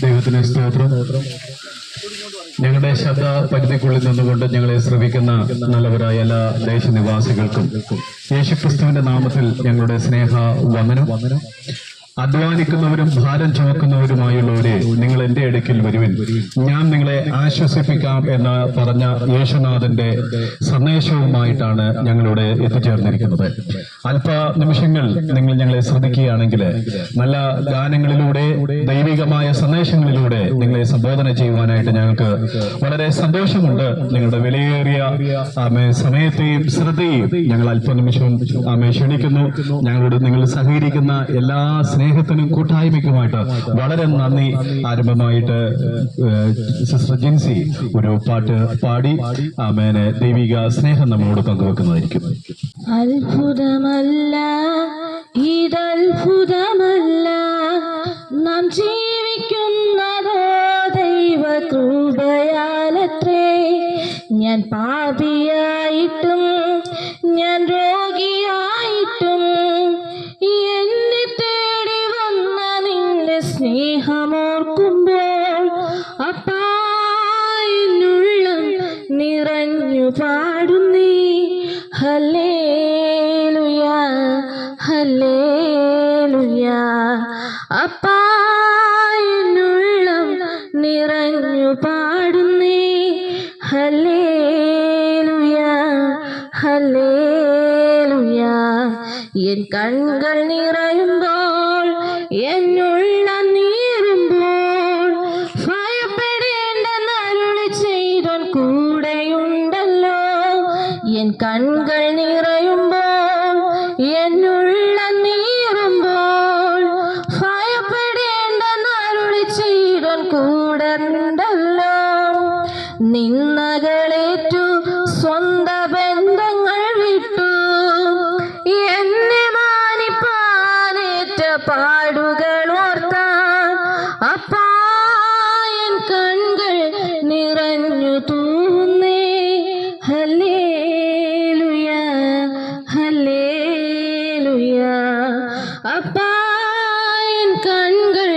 ദൈവത്തിന് സ്തോത്രം. ഞങ്ങളുടെ ശബ്ദ പരിധിക്കുള്ളിൽ നിന്നുകൊണ്ട് ഞങ്ങളെ ശ്രവിക്കുന്ന നല്ലവരായ എല്ലാ ദേശനിവാസികൾക്കും യേശുക്രിസ്തുവിന്റെ നാമത്തിൽ ഞങ്ങളുടെ സ്നേഹ വന്ദനം. അധ്വാനിക്കുന്നവരും ഭാരം ചുമക്കുന്നവരുമായുള്ളവരെ, നിങ്ങൾ എന്റെ അടുക്കൽ വരുവിൻ, ഞാൻ നിങ്ങളെ ആശ്വസിപ്പിക്കാം എന്ന് പറഞ്ഞ യേശുനാഥന്റെ സന്ദേശവുമായിട്ടാണ് ഞങ്ങളിവിടെ എത്തിച്ചേർന്നിരിക്കുന്നത്. അല്പ നിമിഷങ്ങൾ നിങ്ങൾ ഞങ്ങളെ ശ്രദ്ധിക്കുകയാണെങ്കിൽ നല്ല ഗാനങ്ങളിലൂടെ ദൈവികമായ സന്ദേശങ്ങളിലൂടെ നിങ്ങളെ സംബോധന ചെയ്യുവാനായിട്ട് ഞങ്ങൾക്ക് വളരെ സന്തോഷമുണ്ട്. നിങ്ങളുടെ വിലയേറിയ സമയത്തെയും ശ്രദ്ധയും ഞങ്ങൾ അല്പനിമിഷം ക്ഷണിക്കുന്നു. ഞങ്ങളോട് നിങ്ങൾ സഹകരിക്കുന്ന എല്ലാ സ്നേഹത്തിനും കൂട്ടായ്മയ്ക്കുമായിട്ട് വളരെ നന്ദി. ആരംഭമായിട്ട് സിസ്റ്റർ ജിൻസി ഒരു പാട്ട് പാടി ആമേനെ ദൈവിക സ്നേഹം നമ്മളോട് പങ്കുവെക്കുന്നതായിരിക്കും. അത്ഭുതമല്ല, ഇതത്ഭുതമല്ല, നാം ജീവിക്കുന്നതോ ദൈവ കൃപയാലത്രേ. ഞാൻ പാപിയായിട്ടും ഞാൻ രോഗിയായിട്ടും എന്നെ തേടി വന്ന നിന്റെ സ്നേഹമോർക്കുമ്പോൾ അപ്പാ എന്നുള്ളം നിറഞ്ഞു പാടുന്നേ ഹല്ലേലൂയ ഹല്ലേലൂയ. അപ്പാ എന്നുള്ളം നിറഞ്ഞു പാടുന്നേ ഹല്ലേലൂയ ഹല്ലേലൂയ. എൻ കണ്ണുകൾ നിറയുമ്പോൾ എന്നുള്ളം നീറുമ്പോൾ ഭയപ്പെടേണ്ടെന്ന് അരുളി ചെയ്തോൻ കൂടെയുണ്ടല്ലോ. എൻ കണ്ണുകൾ നിറയുമ്പോൾ എന്നുള്ളം നീറുമ്പോൾ ഭയപ്പെടേണ്ടെന്ന് അരുളി ചെയ്തോൻ കൂടെയുണ്ടല്ലോ. നിന്നകളേറ്റു സ്വന്ത ബന്ധങ്ങൾ വിട്ടു എന്നെ മാനിപ്പാനേറ്റ പാടുകൾ ഓർത്താൻ അപ്പാ എൻ കണ്ണുകൾ നിറഞ്ഞു തൂന്നേ ഹല്ലേലൂയ ഹല്ലേലൂയ. അപ്പാ എൻ കണ്ണുകൾ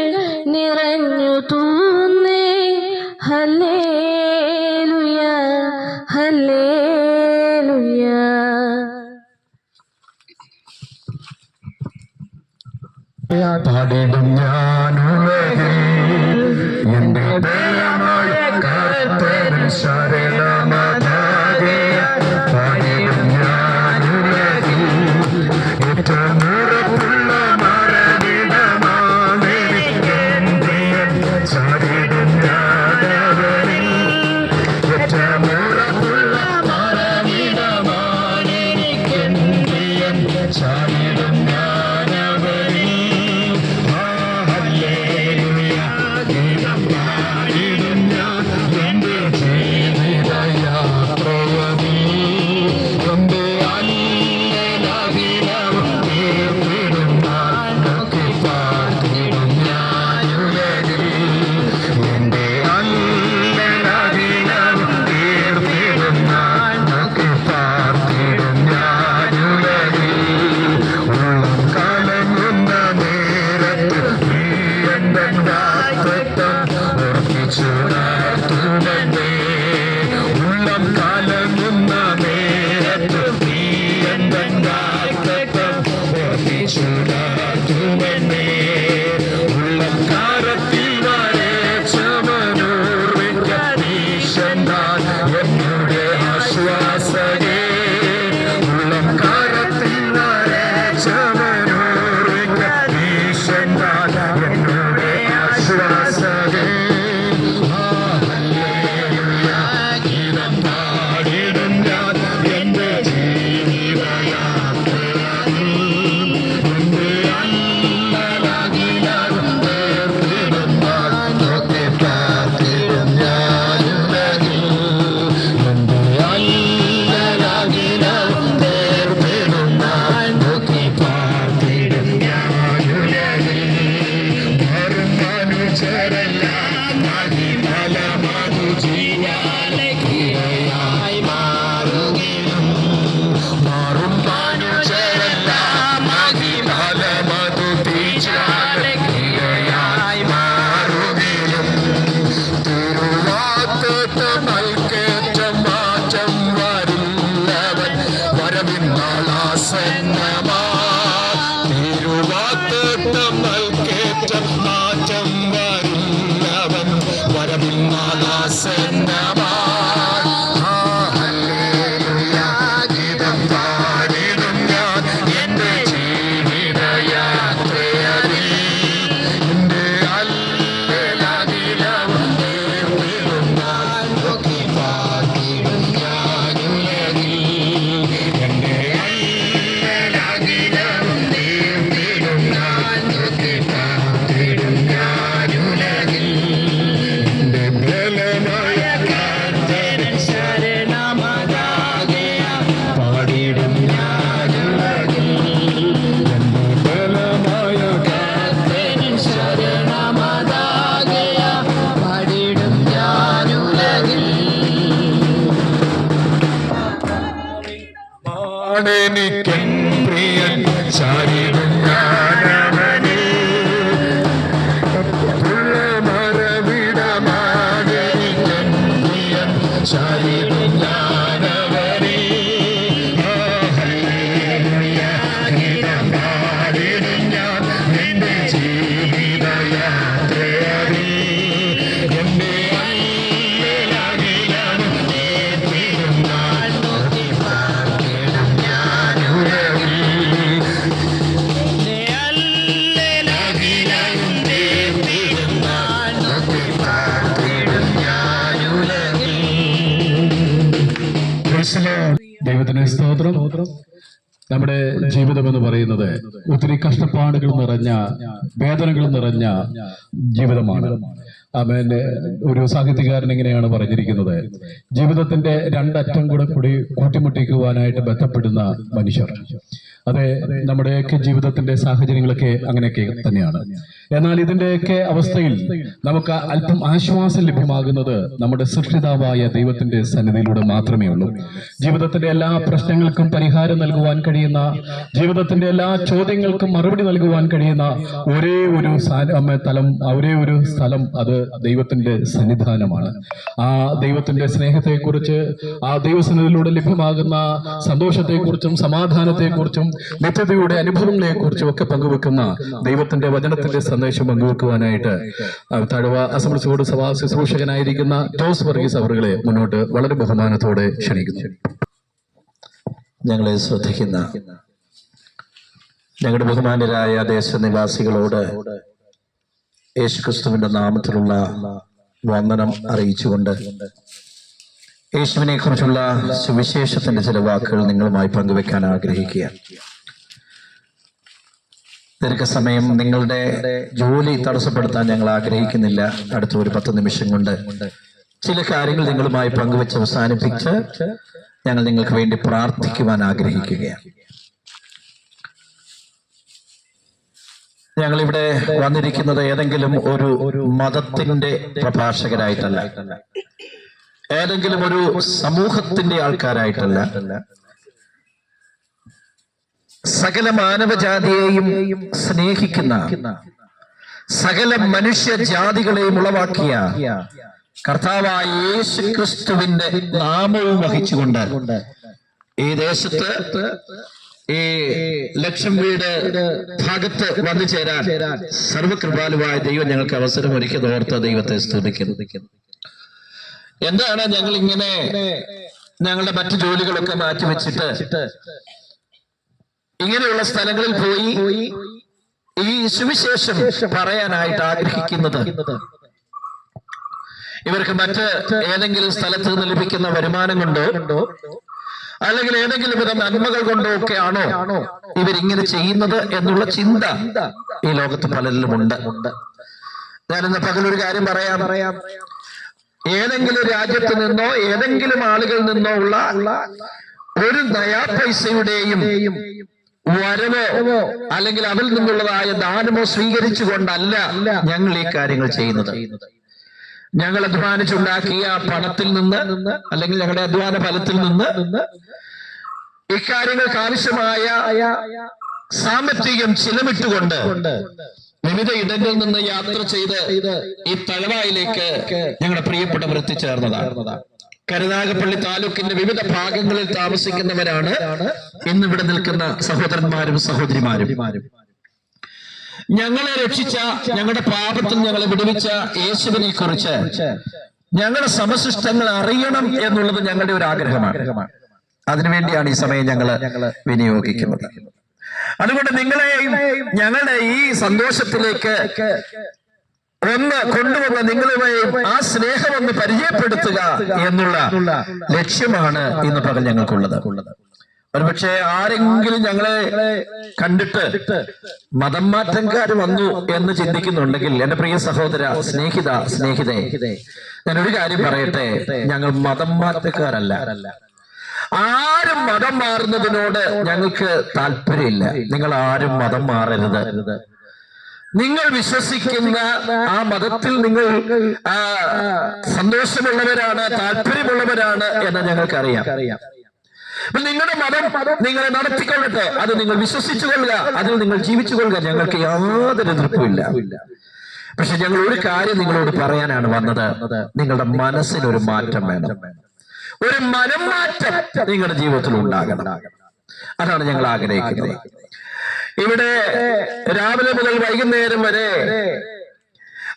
നിറഞ്ഞു തൂന്നേ ഹല്ലേലൂയ ഹല്ലേലൂയ. പാടിടും ഞാനുലകിൽ എന്റെ ദൈവമായ കർത്തരിൽ ശരണമതാകെ. പാടിടും ഞാനുലകിൽ ഏറ്റവും ഉറപ്പുള്ള മരവിടമാണെനിക്കെൻ പ്രിയൻ. ചാടിടും ഞാനവനിൽ ഏറ്റവും ഉറപ്പുള്ള മരവിടമാണെനിക്കെൻ പ്രിയൻ. ചാടിടും വാക്തത്വം നൽകേറ്റം മാറ്റം വരുന്നവൻ വരവിന്നാദാസന്നവാ ഗീതം പാടിടും ഞാൻ എന്റെ ജീവിതയാത്രയതിൽ എന്റെ അല്ലലകിലവും നേർന്നിടും ഞാൻ നോക്കി പാടിടും ഞാനുലകിൽ എന്റെ അല്ലലകിലവും നേർന്നിടും ഞാൻ നോക്കി പാടിടും ഞാനുലകിൽ എന്റെ ബലമായ കർത്തനൻ ശരണമതാകയ പാടിടും ഞാനുലകിൽ എന്റെ ബലമായ കർത്തനൻ ശരണമതാകയ പാടിടും ഞാനുലകിൽ ആണെനിക്കൻ പ്രിയൻ ചാരിടും ഞാനവനിൽ മരവിടമാണെനിക്കൻ പ്രിയൻ ചാരിടും ഞാനവനിൽ ഗീതം പാടിടും ഞാൻ എന്റെ ജീവിതയാത്രയതിൽ എന്റെ അല്ലലകിലവും നേർന്നിടും ഞാൻ നോക്കി പാർത്തിടും ഞാനുലകിൽ എന്റെ അല്ലലകിലവും നേർന്നിടും ഞാൻ നോക്കി പാർത്തിടും ഞാനുലകിൽ. ദൈവത്തിന് സ്തോത്രം. നമ്മുടെ ജീവിതം എന്ന് പറയുന്നത് ഒത്തിരി കഷ്ടപ്പാടുകൾ നിറഞ്ഞ വേദനകൾ നിറഞ്ഞ ജീവിതമാണ്. ആമേൻ. ഒരു സാഹിത്യകാരൻ ഇങ്ങനെയാണ് പറഞ്ഞിരിക്കുന്നത്, ജീവിതത്തിന്റെ രണ്ടറ്റം കൂടെ കൂട്ടിമുട്ടിക്കുവാനായിട്ട് ബന്ധപ്പെടുന്ന മനുഷ്യർ. അതെ, നമ്മുടെയൊക്കെ ജീവിതത്തിന്റെ സാഹചര്യങ്ങളൊക്കെ അങ്ങനെയൊക്കെ തന്നെയാണ്. എന്നാൽ ഇതിന്റെയൊക്കെ അവസ്ഥയിൽ നമുക്ക് അല്പം ആശ്വാസം ലഭ്യമാകുന്നത് നമ്മുടെ സൃഷ്ടിതാവായ ദൈവത്തിന്റെ സന്നിധിയിലൂടെ മാത്രമേ ഉള്ളൂ. ജീവിതത്തിന്റെ എല്ലാ പ്രശ്നങ്ങൾക്കും പരിഹാരം നൽകുവാൻ കഴിയുന്ന, ജീവിതത്തിന്റെ എല്ലാ ചോദ്യങ്ങൾക്കും മറുപടി നൽകുവാൻ കഴിയുന്ന ഒരേ ഒരു സ്ഥലം അത് ദൈവത്തിന്റെ സന്നിധാനമാണ്. ആ ദൈവത്തിന്റെ സ്നേഹത്തെക്കുറിച്ച്, ആ ദൈവസന്നിധിയിലൂടെ ലഭ്യമാകുന്ന സന്തോഷത്തെക്കുറിച്ചും സമാധാനത്തെക്കുറിച്ചും നിത്യതയുടെ അനുഭവങ്ങളെക്കുറിച്ചും ഒക്കെ പങ്കുവെക്കുന്ന ദൈവത്തിന്റെ വചനത്തിന്റെ സന്ദേശം പങ്കുവെക്കുവാനായിട്ട് തഴവ അസംബ്ലീസ് ബോർഡ് സഭാ ശുശ്രൂഷകനായിരിക്കുന്ന ജോസ് വർഗീസ് അവറുകളെ മുന്നോട്ട് വളരെ ബഹുമാനത്തോടെ ക്ഷണിക്കുന്നു. ഞങ്ങളെ ശ്രദ്ധിക്കുന്ന ഞങ്ങളുടെ ബഹുമാന്യരായ ദേശനിവാസികളോട് യേശുക്രിസ്തുവിന്റെ നാമത്തിലുള്ള വന്ദനം അറിയിച്ചുകൊണ്ട് യേശുവിനെ കുറിച്ചുള്ള സുവിശേഷത്തിന്റെ ചില വാക്കുകൾ നിങ്ങളുമായി പങ്കുവെക്കാൻ ആഗ്രഹിക്കുക. ദീർഘസമയം നിങ്ങളുടെ ജോലി തടസ്സപ്പെടുത്താൻ ഞങ്ങൾ ആഗ്രഹിക്കുന്നില്ല. അടുത്ത ഒരു 10 നിമിഷം കൊണ്ട് ചില കാര്യങ്ങൾ നിങ്ങളുമായി പങ്കുവെച്ച് അവസാനിപ്പിച്ച് ഞങ്ങൾ നിങ്ങൾക്ക് വേണ്ടി പ്രാർത്ഥിക്കുവാൻ ആഗ്രഹിക്കുകയാണ്. ഞങ്ങൾ ഇവിടെ വന്നിരിക്കുന്നത് ഏതെങ്കിലും ഒരു മതത്തിന്റെ പ്രഭാഷകരായിട്ടല്ല, ഏതെങ്കിലും ഒരു സമൂഹത്തിന്റെ ആൾക്കാരായിട്ടല്ല, സകല മാനവജാതിയെയും സ്നേഹിക്കുന്ന, സകല മനുഷ്യജാതികളെയും ഉളവാക്കിയ കർത്താവായ യേശു ക്രിസ്തുവിന്റെ നാമവും വഹിച്ചുകൊണ്ട് ഈ ദേശത്ത് ഈ ലക്ഷം വീട് ഭാഗത്ത് വന്നു ചേരാൻ സർവകൃപാലുവായ ദൈവം ഞങ്ങൾക്ക് അവസരം ഒരുക്കിയത് ഓർത്ത് ദൈവത്തെ സ്തുതിക്കുന്നു. എന്താണ് ഞങ്ങൾ ഇങ്ങനെ ഞങ്ങളുടെ മറ്റു ജോലികളൊക്കെ മാറ്റിവെച്ചിട്ട് ഇങ്ങനെയുള്ള സ്ഥലങ്ങളിൽ പോയി ഈ സുവിശേഷം പറയാനായിട്ട് ആഗ്രഹിക്കുന്നത്? ഇവർക്ക് മറ്റ് ഏതെങ്കിലും സ്ഥലത്ത് നിന്ന് ലഭിക്കുന്ന വരുമാനം കൊണ്ടോ അല്ലെങ്കിൽ ഏതെങ്കിലും വിധ നന്മകൾ കൊണ്ടോ ഒക്കെ ആണോ ഇവരിങ്ങനെ ചെയ്യുന്നത് എന്നുള്ള ചിന്ത ഈ ലോകത്ത് പലരിലും ഉണ്ട്. ഞാനിന്ന് പകലൊരു കാര്യം പറയാം. ഏതെങ്കിലും രാജ്യത്ത് നിന്നോ ഏതെങ്കിലും ആളുകളിൽ നിന്നോ ഉള്ള ഒരു നയാ പൈസയുടെയും വരവോ അല്ലെങ്കിൽ അതിൽ നിന്നുള്ളതായ ദാനമോ സ്വീകരിച്ചുകൊണ്ടല്ല ഞങ്ങൾ ഈ കാര്യങ്ങൾ ചെയ്യുന്നത്. ഞങ്ങൾ അധ്വാനിച്ചുണ്ടാക്കിയ പണത്തിൽ നിന്ന് അല്ലെങ്കിൽ ഞങ്ങളുടെ അധ്വാന ഫലത്തിൽ നിന്ന് ഇക്കാര്യങ്ങൾക്ക് ആവശ്യമായ സാമ്പത്തികം ചിലവിട്ടുകൊണ്ട് വിവിധ ഇടങ്ങളിൽ നിന്ന് യാത്ര ചെയ്ത് ഈ തഴവായിലേക്ക് ഞങ്ങളുടെ പ്രിയപ്പെട്ടവർ എത്തിച്ചേർന്നതാണ്. കരുനാഗപ്പള്ളി താലൂക്കിന്റെ വിവിധ ഭാഗങ്ങളിൽ താമസിക്കുന്നവരാണ് ഇന്നിവിടെ നിൽക്കുന്ന സഹോദരന്മാരും സഹോദരിമാരും. ഞങ്ങളെ രക്ഷിച്ച, ഞങ്ങളുടെ പാപത്തിൽ ഞങ്ങളെ വിടുവിച്ച യേശുവിനെ കുറിച്ച് ഞങ്ങളുടെ സമശിഷ്ടങ്ങൾ അറിയണം എന്നുള്ളത് ഞങ്ങളുടെ ഒരു ആഗ്രഹമാണ്. അതിനുവേണ്ടിയാണ് ഈ സമയം ഞങ്ങള് വിനിയോഗിക്കുന്നത്. അതുകൊണ്ട് നിങ്ങളെയും ഞങ്ങളുടെ ഈ സന്തോഷത്തിലേക്ക് ഒന്ന് കൊണ്ടുവന്ന നിങ്ങളുമായും ആ സ്നേഹം ഒന്ന് പരിചയപ്പെടുത്തുക എന്നുള്ള ലക്ഷ്യമാണ് ഇന്ന് പകൽ ഞങ്ങൾക്കുള്ളത്. ഒരുപക്ഷെ ആരെങ്കിലും ഞങ്ങളെ കണ്ടിട്ട് മതം മാറ്റംകാർ വന്നു എന്ന് ചിന്തിക്കുന്നുണ്ടെങ്കിൽ, എന്റെ പ്രിയ സഹോദര, സ്നേഹിതേ, ഞാനൊരു കാര്യം പറയട്ടെ, ഞങ്ങൾ മതം മാറ്റക്കാരല്ല. ആരും മതം മാറുന്നതിനോട് ഞങ്ങൾക്ക് താല്പര്യമില്ല. നിങ്ങൾ ആരും മതം മാറരുത്. നിങ്ങൾ വിശ്വസിക്കുന്ന ആ മതത്തിൽ നിങ്ങൾ സന്തോഷമുള്ളവരാണ്, താല്പര്യമുള്ളവരാണ് എന്ന് ഞങ്ങൾക്കറിയാം. നിങ്ങളുടെ മതം നിങ്ങളെ നടത്തിക്കൊള്ളട്ടെ, അത് നിങ്ങൾ വിശ്വസിച്ചു കൊള്ളുക, അതിൽ നിങ്ങൾ ജീവിച്ചു കൊള്ളുക, ഞങ്ങൾക്ക് യാതൊരു എതിർപ്പുമില്ല. പക്ഷെ ഞങ്ങൾ ഒരു കാര്യം നിങ്ങളോട് പറയാനാണ് വന്നത്. നിങ്ങളുടെ മനസ്സിനൊരു മാറ്റം വേണം, ഒരു മനം മാറ്റം നിങ്ങളുടെ ജീവിതത്തിൽ ഉണ്ടാകണം. അതാണ് ഞങ്ങൾ ആഗ്രഹിക്കുന്നത്. ഇവിടെ രാവിലെ മുതൽ വൈകുന്നേരം വരെ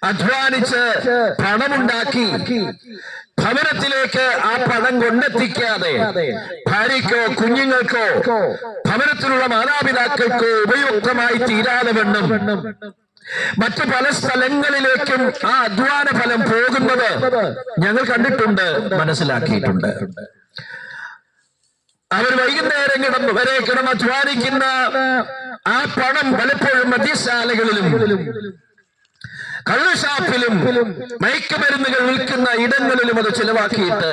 അധ്വാനിച്ച് പണമുണ്ടാക്കി ഭവനത്തിലേക്ക് ആ പണം കൊണ്ടെത്തിക്കാതെ ഭാര്യയ്ക്കോ കുഞ്ഞുങ്ങൾക്കോ ഭവനത്തിലുള്ള മാതാപിതാക്കൾക്കോ ഉപയുക്തമായി തീരാതെ വണ്ണം മറ്റു പല സ്ഥലങ്ങളിലേക്കും ആ അധ്വാന ഫലം പോകുന്നത് ഞങ്ങൾ കണ്ടിട്ടുണ്ട്, മനസ്സിലാക്കിയിട്ടുണ്ട്. അവർ വൈകുന്നേരം കിടന്ന് അധ്വാനിക്കുന്ന ആ പണം പലപ്പോഴും മദ്യശാലകളിലും കള്ളുഷാപ്പിലും മയക്കുമരുന്നുകൾ വിൽക്കുന്ന ഇടങ്ങളിലും അത് ചെലവാക്കിയിട്ട്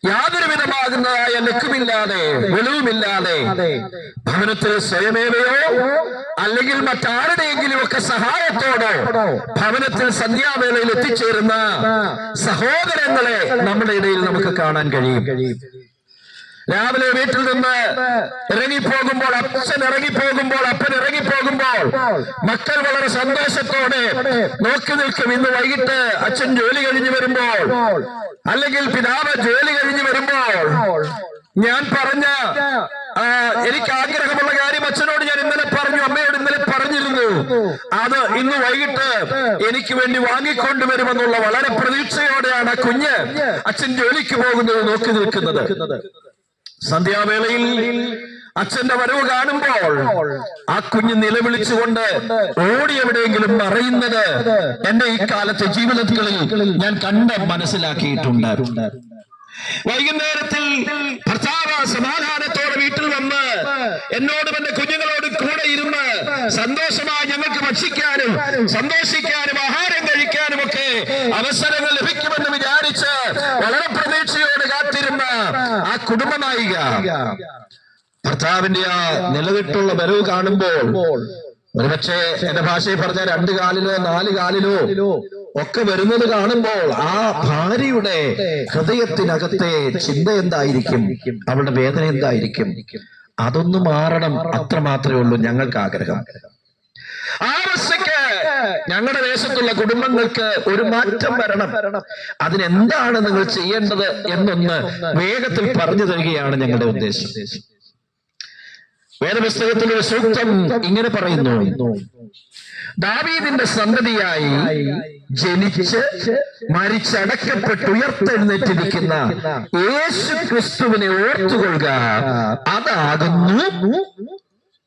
യാതൊരു വിധമാകുന്നതായ ലക്കുമില്ലാതെ വെളിവുമില്ലാതെ ഭവനത്തിൽ സ്വയമേവയോ അല്ലെങ്കിൽ മറ്റാരുടെയെങ്കിലും ഒക്കെ സഹായത്തോടോ ഭവനത്തിൽ സന്ധ്യാവേളയിൽ എത്തിച്ചേരുന്ന സഹോദരങ്ങളെ നമ്മുടെ ഇടയിൽ നമുക്ക് കാണാൻ കഴിയും. രാവിലെ വീട്ടിൽ നിന്ന് ഇറങ്ങിപ്പോകുമ്പോൾ, അച്ഛൻ ഇറങ്ങിപ്പോകുമ്പോൾ, അപ്പൻ ഇറങ്ങിപ്പോകുമ്പോൾ മക്കൾ വളരെ സന്തോഷത്തോടെ നോക്കി നിൽക്കും. ഇന്ന് വൈകിട്ട് അച്ഛൻ ജോലി കഴിഞ്ഞു വരുമ്പോൾ അല്ലെങ്കിൽ പിതാവ് ജോലി കഴിഞ്ഞു വരുമ്പോൾ ഞാൻ പറഞ്ഞ എനിക്ക് ആഗ്രഹമുള്ള കാര്യം അച്ഛനോട് ഞാൻ ഇന്നലെ പറഞ്ഞു, അമ്മയോട് ഇന്നലെ പറഞ്ഞിരുന്നു, അത് ഇന്ന് വൈകിട്ട് എനിക്ക് വേണ്ടി വാങ്ങിക്കൊണ്ടുവരുമെന്നുള്ള വളരെ പ്രതീക്ഷയോടെയാണ് കുഞ്ഞ് അച്ഛൻ ജോലിക്ക് പോകുന്നത് നോക്കി നിൽക്കുന്നത്. സന്ധ്യാവേളയിൽ അച്ഛന്റെ വരവ് കാണുമ്പോൾ ആ കുഞ്ഞ് നിലവിളിച്ചുകൊണ്ട് ഓടി എവിടെയെങ്കിലും മറയുന്നത് എന്റെ ഈ കാലത്തെ ജീവിതങ്ങളിൽ ഞാൻ കണ്ട് മനസ്സിലാക്കിയിട്ടുണ്ട്. വൈകുന്നേരത്തിൽ ഭർത്താവ് സമാധാനത്തോടെ വീട്ടിൽ വന്ന് എന്നോടും എന്റെ കുഞ്ഞുങ്ങളോടും കൂടെ ഇരുന്ന് സന്തോഷമായി ഞങ്ങൾക്ക് ഭക്ഷിക്കാനും സന്തോഷിക്കാനും ആഹാരം കഴിക്കാനും ഒക്കെ അവസരങ്ങൾ ലഭിക്കുമെന്ന് വിചാരിച്ച് വളരെ പ്രതീക്ഷയോട് കാത്തിരുന്ന ആ കുടുംബനായിക ഭർത്താവിന്റെ ആ നിലവിട്ടുള്ള വരവ് കാണുമ്പോൾ ഒരുപക്ഷെ എന്റെ ഭാഷയിൽ പറഞ്ഞ 2 കാലിലോ 4 കാലിലോ ഒക്കെ വരുന്നത് കാണുമ്പോൾ ആ ഭാര്യയുടെ ഹൃദയത്തിനകത്തെ ചിന്ത എന്തായിരിക്കും, അവളുടെ വേദന എന്തായിരിക്കും? അതൊന്ന് മാറണം, അത്ര മാത്രമേ ഉള്ളൂ ഞങ്ങൾക്ക് ആഗ്രഹം. ആവശ്യക്ക് ഞങ്ങളുടെ ദേശത്തുള്ള കുടുംബങ്ങൾക്ക് ഒരു മാറ്റം വരണം. അതിനെന്താണ് നിങ്ങൾ ചെയ്യേണ്ടത് എന്നൊന്ന് വേഗത്തിൽ പറഞ്ഞു തരികയാണ് ഞങ്ങളുടെ ഉദ്ദേശം. വേദപുസ്തകത്തിലെ സൂക്തം ഇങ്ങനെ പറയുന്നു: ദാവീദിന്റെ സന്തതിയായി ജനിച്ച് മരിച്ചടക്കപ്പെട്ട് ഉയർത്തെഴുന്നേറ്റിരിക്കുന്ന യേശു ക്രിസ്തുവിനെ ഓർത്തുകൊള്ളുക, അതാകുന്നു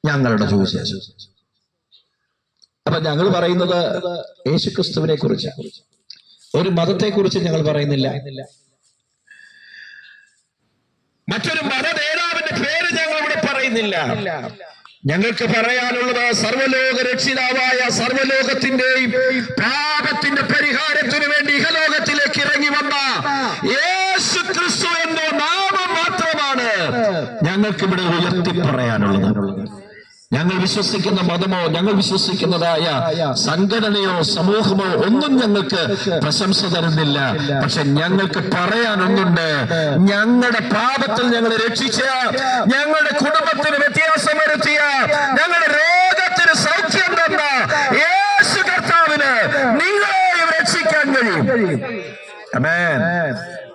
ഞങ്ങളുടെ സുവിശേഷം. അപ്പൊ ഞങ്ങൾ പറയുന്നത് യേശു ക്രിസ്തുവിനെ കുറിച്ച്, ഒരു മതത്തെ കുറിച്ച് ഞങ്ങൾ പറയുന്നില്ല. മറ്റൊരു മതനേതാവിന്റെ പേര് ഞങ്ങൾ ഇവിടെ പറയുന്നില്ല. ഞങ്ങൾക്ക് പറയാനുള്ളത് സർവ്വലോക രക്ഷിതാവായ സർവ്വലോകത്തിന്റെയും പാപത്തിന്റെ പരിഹാരത്തിനു വേണ്ടി ഇഹലോകത്തിലേക്ക് ഇറങ്ങി വന്ന യേശു ക്രിസ്തു എന്ന നാമം മാത്രമാണ് ഞങ്ങൾക്ക് ഇവിടെ ഉയർത്തി പറയാനുള്ളത്. ഞങ്ങൾ വിശ്വസിക്കുന്ന മതമോ ഞങ്ങൾ വിശ്വസിക്കുന്നതായ സംഘടനയോ സമൂഹമോ ഒന്നും ഞങ്ങൾക്ക് പ്രശംസ തരുന്നില്ല. പക്ഷെ ഞങ്ങൾക്ക് പറയാനൊന്നുണ്ട്. ഞങ്ങളുടെ പാപത്തിൽ ഞങ്ങളെ രക്ഷിച്ച, ഞങ്ങളുടെ കുടുംബത്തിന് വ്യത്യാസം വരുത്തിയ, ഞങ്ങളുടെ രോഗത്തിന് സൗഖ്യം തന്ന യേശു കർത്താവിന് നിങ്ങളെയും രക്ഷിക്കാൻ കഴിയും. ആമേൻ.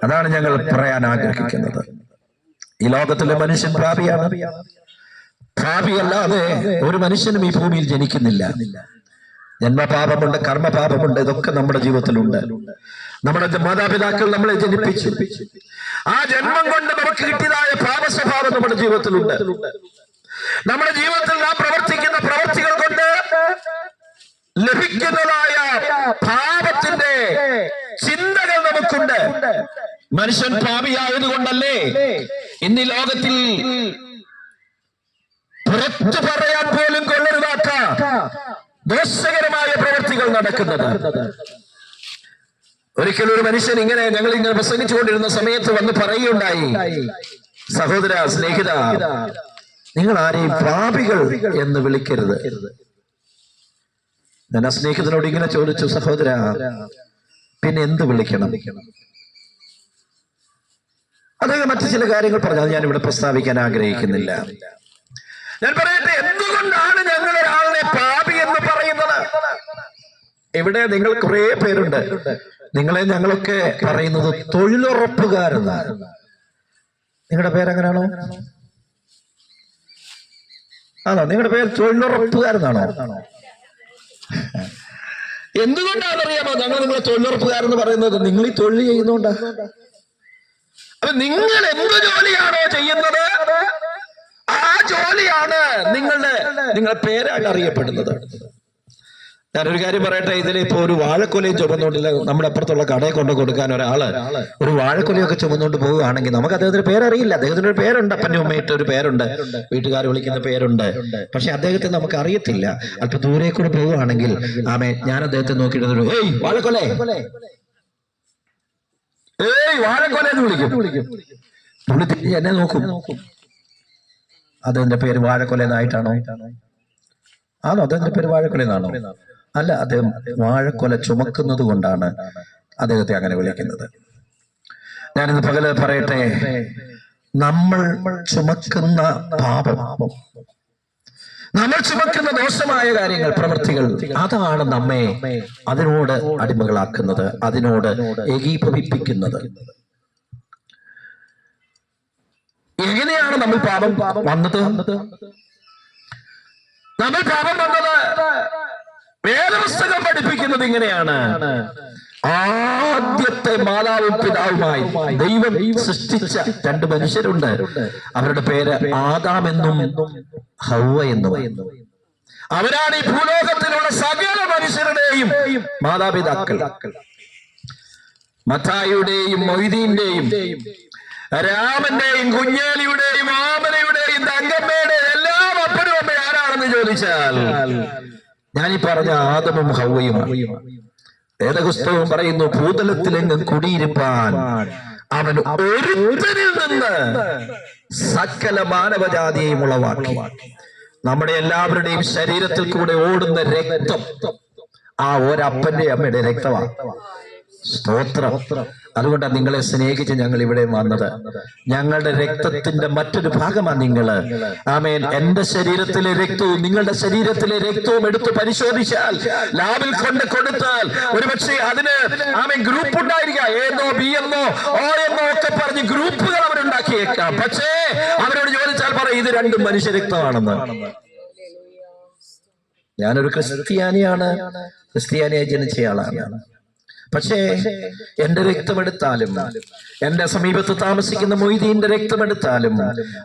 അതാണ് ഞങ്ങൾ പറയാൻ ആഗ്രഹിക്കുന്നത്. ഈ ലോകത്തിലെ മനുഷ്യൻ പാപിയാണ്, ഭാവിയല്ലാതെ ഒരു മനുഷ്യനും ഈ ഭൂമിയിൽ ജനിക്കുന്നില്ല. ജന്മപാപമുണ്ട്, കർമ്മപാപമുണ്ട്, ഇതൊക്കെ നമ്മുടെ ജീവിതത്തിലുണ്ട്. നമ്മുടെ മാതാപിതാക്കൾ നമ്മളെ ജനിപ്പിച്ചു. ആ ജന്മം കൊണ്ട് നമുക്ക് കിട്ടിയതായ പാപസ്വഭാവം നമ്മുടെ ജീവിതത്തിലുണ്ട്. നമ്മുടെ ജീവിതത്തിൽ നാം പ്രവർത്തിക്കുന്ന പ്രവർത്തികൾ കൊണ്ട് ലഭിക്കുന്നതായ പാപത്തിന്റെ ചിന്തകൾ നമുക്കുണ്ട്. മനുഷ്യൻ പാപിയായതുകൊണ്ടല്ലേ ഇന്ന് ഈ ലോകത്തിൽ പുറത്തു പറയാൻ പോലും കൊള്ളരുതാത്ത ദോഷകരമായ പ്രവൃത്തികൾ നടക്കുന്നത്. ഒരിക്കലും ഒരു മനുഷ്യൻ ഞങ്ങൾ ഇങ്ങനെ പ്രസംഗിച്ചുകൊണ്ടിരുന്ന സമയത്ത് വന്ന് പറയുകയുണ്ടായി, സഹോദര, സ്നേഹിത, നിങ്ങൾ ആരെയും പാപികൾ എന്ന് വിളിക്കരുത്. ഞാൻ ആ സ്നേഹിതനോട് ഇങ്ങനെ ചോദിച്ചു, സഹോദര, പിന്നെ എന്ത് വിളിക്കണം? അദ്ദേഹം മറ്റു ചില കാര്യങ്ങൾ പറഞ്ഞാൽ ഞാൻ ഇവിടെ പ്രസ്താവിക്കാൻ ആഗ്രഹിക്കുന്നില്ല. ഞാൻ പറയട്ടെ, എന്തുകൊണ്ടാണ് ഞങ്ങൾ ഒരാളിനെ പാപി എന്ന് പറയുന്നത്? ഇവിടെ നിങ്ങൾ കുറെ പേരുണ്ട്, നിങ്ങളെ ഞങ്ങളൊക്കെ പറയുന്നത് തൊഴിലുറപ്പുകാരെന്നാണ്. നിങ്ങളുടെ പേരെങ്ങനെയാണോ? ആണോ? നിങ്ങളുടെ പേര് തൊഴിലുറപ്പുകാരെന്നാണോ? എന്തുകൊണ്ടാണെന്നറിയാമോ ഞങ്ങൾ നിങ്ങളെ തൊഴിലുറപ്പുകാരെന്ന് പറയുന്നത്? നിങ്ങൾ ഈ തൊഴിൽ ചെയ്യുന്നോണ്ടാ. അപ്പൊ നിങ്ങൾ എന്ത് ജോലിയാണോ ചെയ്യുന്നത്, ആ ജോലിയാണ് നിങ്ങളുടെ പേരായിട്ട് അറിയപ്പെടുന്നത്. ഞാനൊരു കാര്യം പറയട്ടെ, ഇതിലിപ്പോ ഒരു വാഴക്കൊലയും ചുമന്നുകൊണ്ടില്ല നമ്മുടെ അപ്പുറത്തുള്ള കടയിൽ കൊണ്ട് കൊടുക്കാൻ ഒരാള് ഒരു വാഴക്കൊലയൊക്കെ ചുമന്നുകൊണ്ട് പോവുകയാണെങ്കിൽ നമുക്ക് അദ്ദേഹത്തിന് പേരറിയില്ല. അദ്ദേഹത്തിന് ഒരു പേരുണ്ട്, അപ്പനും അമ്മയിട്ട് ഒരു പേരുണ്ട്, വീട്ടുകാർ വിളിക്കുന്ന പേരുണ്ട്. പക്ഷെ അദ്ദേഹത്തെ നമുക്ക് അറിയത്തില്ല. അല്പം ദൂരെ കൂടെ പോവുകയാണെങ്കിൽ ഞാൻ അദ്ദേഹത്തെ നോക്കിയിട്ട് ഏയ് വാഴക്കൊല, ഏയ് വാഴക്കൊല എന്ന് വിളിക്കും. എന്നെ നോക്കും, അതെന്റെ പേര് വാഴക്കൊല എന്നായിട്ടാണോ? ആണോ? അതെന്റെ പേര് വാഴക്കൊല എന്നാണോ? അല്ല, അദ്ദേഹം വാഴക്കൊല ചുമക്കുന്നത് കൊണ്ടാണ് അദ്ദേഹത്തെ അങ്ങനെ വിളിക്കുന്നത്. ഞാനിന്ന് പകല് പറയട്ടെ, നമ്മൾ ചുമക്കുന്ന പാപം, നമ്മൾ ചുമക്കുന്ന ദോഷമായ കാര്യങ്ങൾ, പ്രവൃത്തികൾ, അതാണ് നമ്മെ അതിനോട് അടിമകളാക്കുന്നത്, അതിനോട് ഏകീഭവിപ്പിക്കുന്നത്. എങ്ങനെയാണ് നമ്മൾ പാപം വന്നത്? നമ്മൾ പാപം വന്നത് വേദപുസ്തകം പഠിപ്പിക്കുന്നത് ഇങ്ങനെയാണ്. ആദ്യത്തെ മാതാവും പിതാവുമായി ദൈവം സൃഷ്ടിച്ച രണ്ട് മനുഷ്യരുണ്ട്. അവരുടെ പേര് ആദാമെന്നും ഹവ്വ എന്നും. അവരാണ് ഈ ഭൂലോകത്തിലുള്ള സകല മനുഷ്യരുടെയും മാതാപിതാക്കൾ. മത്തായിയുടെയും മൊയ്തീന്റെയും രാമന്റെയും കുഞ്ഞേലിയുടെയും ആമനയുടെയും തങ്കമ്മയുടെയും എല്ലാം അപ്പനും അമ്മ ആരാണെന്ന് ചോദിച്ചാൽ ഞാനീ പറഞ്ഞ ആദമും ഹവ്വയുമാണ്. വേദപുസ്തകം പറയുന്നു, ഭൂതലത്തിലെങ്ങും കുടിയിരുപ്പാൻ അവൻ ഒരുത്തനിൽ നിന്ന് സകല മാനവജാതിയെയും ഉളവാക്കി. നമ്മുടെ എല്ലാവരുടെയും ശരീരത്തിൽ കൂടെ ഓടുന്ന രക്തം ആ ഒരപ്പന്റെ അമ്മയുടെ രക്തമാണ്. സ്തോത്രം. അതുകൊണ്ടാണ് നിങ്ങളെ സ്നേഹിച്ച് ഞങ്ങൾ ഇവിടെ വന്നത്. ഞങ്ങളുടെ രക്തത്തിന്റെ മറ്റൊരു ഭാഗമാണ് നിങ്ങള്. ആമേൻ. എന്റെ ശരീരത്തിലെ രക്തവും നിങ്ങളുടെ ശരീരത്തിലെ രക്തവും എടുത്ത് പരിശോധിച്ചാൽ, ലാബിൽ കൊണ്ട് കൊടുത്താൽ ഒരുപക്ഷെ അതിന് ഗ്രൂപ്പ് ഉണ്ടായിരിക്കാം. ഏന്നോ ബി എന്നോ ഓ എന്നോ ഒക്കെ പറഞ്ഞ് ഗ്രൂപ്പുകൾ അവരുണ്ടാക്കിയേക്കാം. പക്ഷേ അവരോട് ചോദിച്ചാൽ പറയും ഇത് രണ്ടും മനുഷ്യ രക്തമാണെന്ന്. ഞാനൊരു ക്രിസ്ത്യാനിയാണ്, ക്രിസ്ത്യാനിയായി ജനിച്ചയാളാണ്. പക്ഷേ എന്റെ രക്തമെടുത്താലും, എന്റെ സമീപത്ത് താമസിക്കുന്ന മൊയ്തീന്റെ രക്തമെടുത്താലും,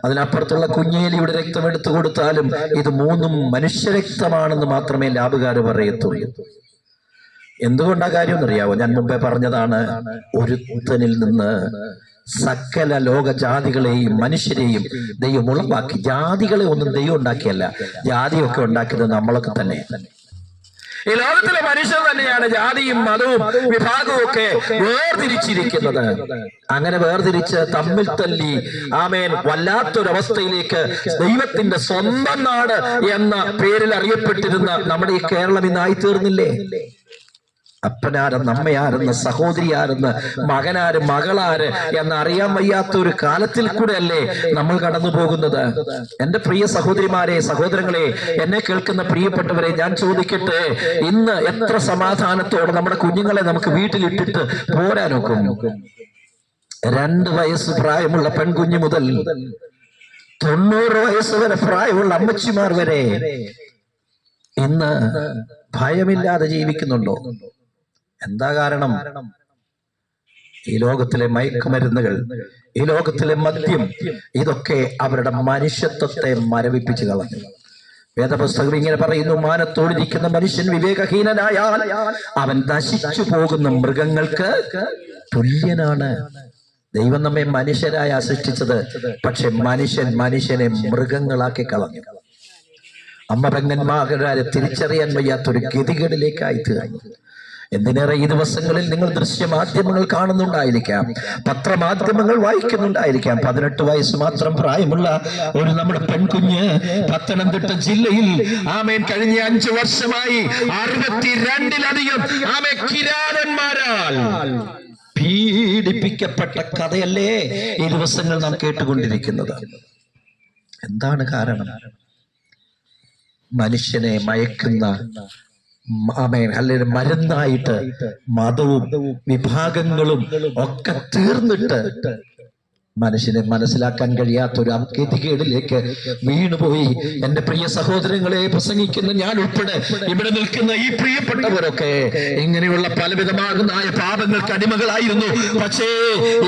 അതിനപ്പുറത്തുള്ള കുഞ്ഞേലിയുടെ രക്തമെടുത്തു കൊടുത്താലും ഇത് മൂന്നും മനുഷ്യരക്തമാണെന്ന് മാത്രമേ ലാബുകാര് പറയത്തുള്ളൂ. എന്തുകൊണ്ടാ കാര്യം എന്നറിയാവോ? ഞാൻ മുമ്പേ പറഞ്ഞതാണ്, ഒരുത്തനിൽ നിന്ന് സകല ലോക ജാതികളെയും മനുഷ്യരെയും ദൈവം ഉളവാക്കി. ജാതികളെ ഒന്നും ദൈവം ഉണ്ടാക്കിയല്ല, ജാതിയൊക്കെ ഉണ്ടാക്കിയത് നമ്മളൊക്കെ തന്നെ. ഈ ലോകത്തിലെ മനുഷ്യർ തന്നെയാണ് ജാതിയും മതവും വിഭാഗവും ഒക്കെ വേർതിരിച്ചിരിക്കുന്നത്. അങ്ങനെ വേർതിരിച്ച് തമ്മിൽ തല്ലി വല്ലാത്തൊരവസ്ഥയിലേക്ക് ദൈവത്തിന്റെ സ്വന്തം നാട് എന്ന പേരിൽ അറിയപ്പെട്ടിരുന്ന നമ്മുടെ ഈ കേരളം ഇന്നായി തീർന്നില്ലേ? അപ്പനാരെന്ന്, അമ്മയാരെന്ന്, സഹോദരിയാരെന്ന്, മകനാര്, മകളാര് എന്നറിയാൻ വയ്യാത്ത ഒരു കാലത്തിൽ കൂടെ അല്ലേ നമ്മൾ കടന്നു പോകുന്നത്. എന്റെ പ്രിയ സഹോദരിമാരെ, സഹോദരങ്ങളെ, എന്നെ കേൾക്കുന്ന പ്രിയപ്പെട്ടവരെ, ഞാൻ ചോദിക്കട്ടെ, ഇന്ന് എത്ര സമാധാനത്തോടെ നമ്മുടെ കുഞ്ഞുങ്ങളെ നമുക്ക് വീട്ടിലിട്ടിട്ട് പോരാനൊക്കും? 2 വയസ്സ് പ്രായമുള്ള പെൺകുഞ്ഞു മുതൽ 90 വയസ്സ് വരെ പ്രായമുള്ള അമ്മച്ചിമാർ വരെ ഇന്ന് ഭയമില്ലാതെ ജീവിക്കുന്നുണ്ടോ? എന്താ കാരണം? ഈ ലോകത്തിലെ മയക്കുമരുന്നുകൾ, ഈ ലോകത്തിലെ മദ്യം, ഇതൊക്കെ അവരുടെ മനുഷ്യത്വത്തെ മരവിപ്പിച്ചു കളഞ്ഞു. വേദപുസ്തകം ഇങ്ങനെ പറയുന്നു, മാനത്തോടിരിക്കുന്ന മനുഷ്യൻ വിവേകഹീനനായാൽ അവൻ നശിച്ചു പോകുന്ന മൃഗങ്ങൾക്ക് തുല്യനാണ്. ദൈവം നമ്മെ മനുഷ്യരായി സൃഷ്ടിച്ചത്, പക്ഷെ മനുഷ്യനെ മൃഗങ്ങളാക്കി കളഞ്ഞു. അമ്മ പെങ്ങന്മാരെ തിരിച്ചറിയാൻ വയ്യാത്തൊരു ഗതികേടിലേക്കായി തീർന്നു. എന്തിനേറെ ഈ ദിവസങ്ങളിൽ നിങ്ങൾ ദൃശ്യമാധ്യമങ്ങൾ കാണുന്നുണ്ടായിരിക്കാം, പത്രമാധ്യമങ്ങൾ വായിക്കുന്നുണ്ടായിരിക്കാം. 18 വയസ്സ് മാത്രം പ്രായമുള്ള ഒരു നമ്മുടെ പെൺകുഞ്ഞ് പത്തനംതിട്ട ജില്ലയിൽ കഴിഞ്ഞ 5 വർഷമായി 62-ലധികം കിരാതന്മാരാൽ പീഡിപ്പിക്കപ്പെട്ട കഥയല്ലേ ഈ ദിവസങ്ങൾ നാം കേട്ടുകൊണ്ടിരിക്കുന്നത്. എന്താണ് കാരണം? മനുഷ്യനെ മയക്കുന്ന അല്ലെങ്കിൽ മരുന്നായിട്ട് മതവും വിഭാഗങ്ങളും ഒക്കെ തീർന്നിട്ട് മനുഷ്യനെ മനസ്സിലാക്കാൻ കഴിയാത്തൊരു ഗതികേടിലേക്ക് വീണുപോയി. എന്റെ പ്രിയ സഹോദരങ്ങളെ, പ്രസംഗിക്കുന്ന ഞാൻ ഉൾപ്പെടെ ഇവിടെ നിൽക്കുന്ന ഈ പ്രിയപ്പെട്ടവരൊക്കെ ഇങ്ങനെയുള്ള പലവിധമാകുന്ന പാപങ്ങൾക്ക് അടിമകളായിരുന്നു. പക്ഷേ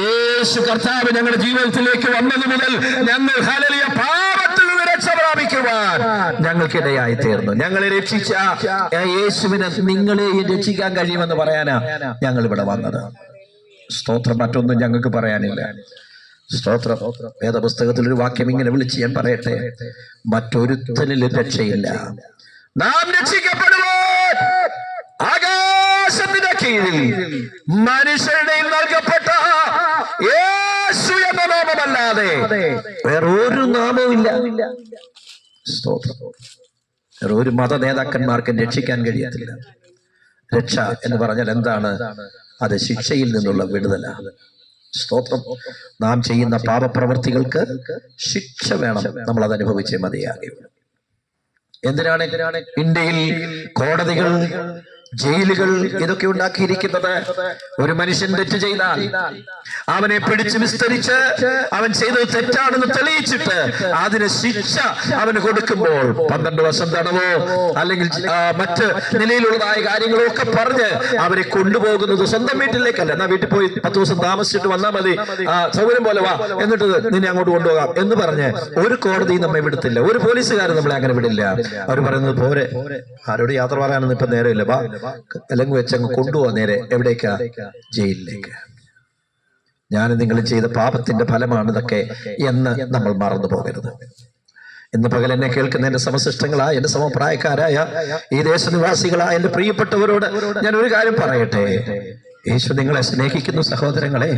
യേശു കർത്താവ് ഞങ്ങളുടെ ജീവിതത്തിലേക്ക് വന്നത് മുതൽ ഞങ്ങൾ ഹല്ലേലൂയ പാപത്തിൽ നിന്ന് രക്ഷ പ്രാപിക്കുവാൻ ഞങ്ങൾക്കിടയായി തീർന്നു. ഞങ്ങളെ രക്ഷിച്ച യേശുവിനെ നിങ്ങളെയും രക്ഷിക്കാൻ കഴിയുമെന്ന് പറയാനാ ഞങ്ങൾ ഇവിടെ വന്നത്. സ്തോത്രം. മറ്റൊന്നും ഞങ്ങൾക്ക് പറയാനില്ല. സ്തോത്രം. വേദപുസ്തകത്തിൽ ഒരു വാക്യം ഇങ്ങനെ വിളിച്ച് ഞാൻ പറയട്ടെ, മറ്റൊരുത്തനിലും രക്ഷയില്ല. നാം രക്ഷിക്കപ്പെടുവാൻ ആകാശത്തിന്റെ കീഴിൽ മനുഷ്യരുടെ നൽകപ്പെട്ട യേശു എന്ന നാമമല്ലാതെ വേറൊരു നാമവുമില്ല. സ്തോത്രം. വേറൊരു മത നേതാക്കന്മാർക്കും രക്ഷിക്കാൻ കഴിയത്തില്ല. രക്ഷ എന്ന് പറഞ്ഞാൽ എന്താണ്? അത് ശിക്ഷയിൽ നിന്നുള്ള വിടുതലാണ്. സ്തോത്രം. നാം ചെയ്യുന്ന പാപപ്രവൃത്തികൾക്ക് ശിക്ഷ വേണം, നമ്മൾ അത് അനുഭവിച്ചേ മതിയാകും. എന്തിനാണ് ഇന്ത്യയിൽ കോടതികൾ, ജയിലുകൾ ഇതൊക്കെ ഉണ്ടാക്കിയിരിക്കുന്നത്? ഒരു മനുഷ്യൻ തെറ്റ് ചെയ്താൽ അവനെ പിടിച്ച് വിസ്തരിച്ച് അവൻ ചെയ്തത് തെറ്റാണെന്ന് തെളിയിച്ചിട്ട് അതിന് ശിക്ഷ അവന് കൊടുക്കുമ്പോൾ 12 വർഷം തടവോ അല്ലെങ്കിൽ മറ്റ് നിലയിലുള്ളതായ കാര്യങ്ങളോ ഒക്കെ പറഞ്ഞ് അവരെ കൊണ്ടുപോകുന്നത് സ്വന്തം വീട്ടിലേക്കല്ല. എന്നാ വീട്ടിൽ പോയി 10 ദിവസം താമസിച്ചിട്ട് വന്നാൽ മതി, സൗകര്യം പോലെ വാ, എന്നിട്ട് നിന്നെ അങ്ങോട്ട് കൊണ്ടുപോകാം എന്ന് പറഞ്ഞ് ഒരു കോടതി നമ്മെ വിടത്തില്ല, ഒരു പോലീസുകാരൻ നമ്മളെ അങ്ങനെ വിടില്ല. അവർ പറയുന്നത് പോരെ, ആരോട് യാത്ര പറയാനൊന്നും ഇപ്പൊ നേരമില്ല, വാ അല്ലെങ്കിൽ വെച്ചങ്ങ് കൊണ്ടുപോകാൻ. നേരെ എവിടേക്കാ? ജയിലിലേക്ക്. ഞാൻ നിങ്ങൾ ചെയ്ത പാപത്തിന്റെ ഫലമാണ് ഇതൊക്കെ എന്ന് നമ്മൾ മറന്നു പോകരുത്. ഇന്ന് പകൽ എന്നെ കേൾക്കുന്ന എന്റെ സമശിഷ്ടങ്ങളായ, എന്റെ സമപ്രായക്കാരായ ഈ ദേശനിവാസികളായ എന്റെ പ്രിയപ്പെട്ടവരോട് ഞാൻ ഒരു കാര്യം പറയട്ടെ. യേശു നിങ്ങളെ സ്നേഹിക്കുന്നു സഹോദരങ്ങളെ.